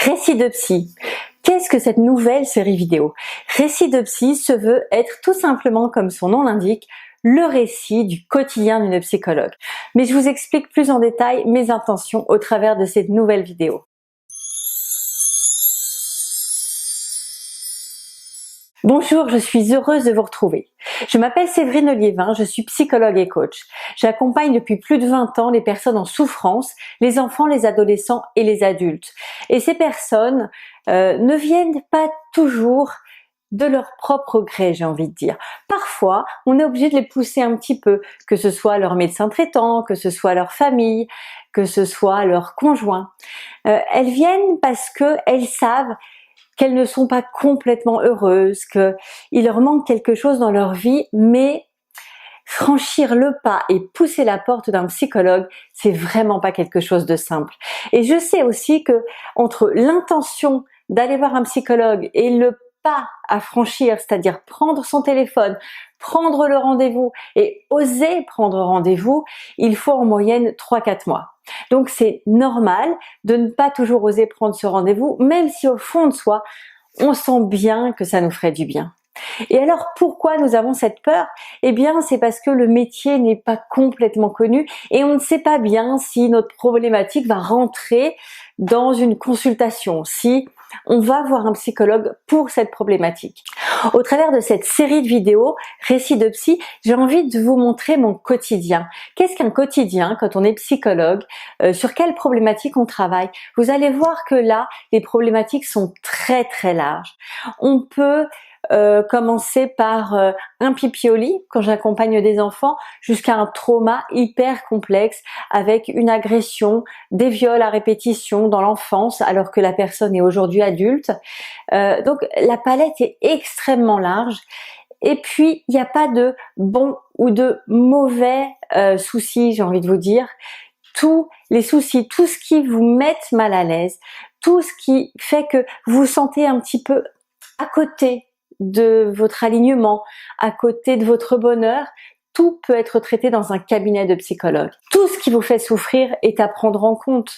Récit de psy. Qu'est-ce que cette nouvelle série vidéo? Récit de psy se veut être tout simplement, comme son nom l'indique, le récit du quotidien d'une psychologue. Mais je vous explique plus en détail mes intentions au travers de cette nouvelle vidéo. Bonjour, je suis heureuse de vous retrouver. Je m'appelle Séverine Liévin, je suis psychologue et coach. J'accompagne depuis plus de 20 ans les personnes en souffrance, les enfants, les adolescents et les adultes. Et ces personnes ne viennent pas toujours de leur propre gré, j'ai envie de dire. Parfois, on est obligé de les pousser un petit peu, que ce soit leur médecin traitant, que ce soit leur famille, que ce soit leur conjoint. Elles viennent parce qu'elles savent qu'elles ne sont pas complètement heureuses, qu'il leur manque quelque chose dans leur vie, mais franchir le pas et pousser la porte d'un psychologue, c'est vraiment pas quelque chose de simple. Et je sais aussi que entre l'intention d'aller voir un psychologue et le pas à franchir, c'est-à-dire prendre son téléphone, prendre le rendez-vous et oser prendre rendez-vous, il faut en moyenne 3-4 mois. Donc c'est normal de ne pas toujours oser prendre ce rendez-vous, même si au fond de soi, on sent bien que ça nous ferait du bien. Et alors pourquoi nous avons cette peur? Eh bien c'est parce que le métier n'est pas complètement connu et on ne sait pas bien si notre problématique va rentrer dans une consultation, si on va voir un psychologue pour cette problématique. Au travers de cette série de vidéos, Récit de psy, j'ai envie de vous montrer mon quotidien. Qu'est-ce qu'un quotidien quand on est psychologue? Sur quelles problématiques on travaille? Vous allez voir que là, les problématiques sont très très larges. On peut commencer par un pipi au lit quand j'accompagne des enfants jusqu'à un trauma hyper complexe avec une agression, des viols à répétition dans l'enfance alors que la personne est aujourd'hui adulte. Donc la palette est extrêmement large. Et puis il n'y a pas de bon ou de mauvais soucis, j'ai envie de vous dire. Tous les soucis, tout ce qui vous met mal à l'aise, tout ce qui fait que vous vous sentez un petit peu à côté de votre alignement, à côté de votre bonheur, tout peut être traité dans un cabinet de psychologue. Tout ce qui vous fait souffrir est à prendre en compte.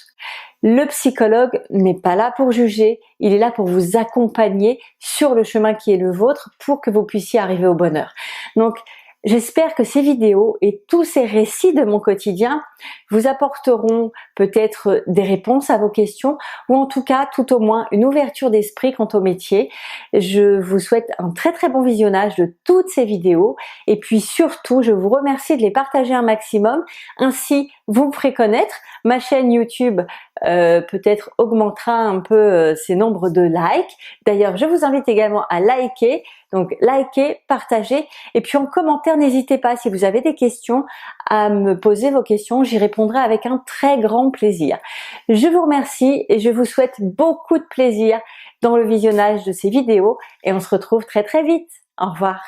Le psychologue n'est pas là pour juger, il est là pour vous accompagner sur le chemin qui est le vôtre pour que vous puissiez arriver au bonheur. Donc, j'espère que ces vidéos et tous ces récits de mon quotidien vous apporteront peut-être des réponses à vos questions ou en tout cas tout au moins une ouverture d'esprit quant au métier. Je vous souhaite un très très bon visionnage de toutes ces vidéos et puis surtout je vous remercie de les partager un maximum, ainsi vous me ferez connaître. Ma chaîne YouTube peut-être augmentera un peu ses nombres de likes. D'ailleurs je vous invite également à liker, donc liker, partager et puis en commentaire n'hésitez pas si vous avez des questions à me poser vos questions, j'y répondrai avec un très grand plaisir. Je vous remercie et je vous souhaite beaucoup de plaisir dans le visionnage de ces vidéos et on se retrouve très très vite. Au revoir.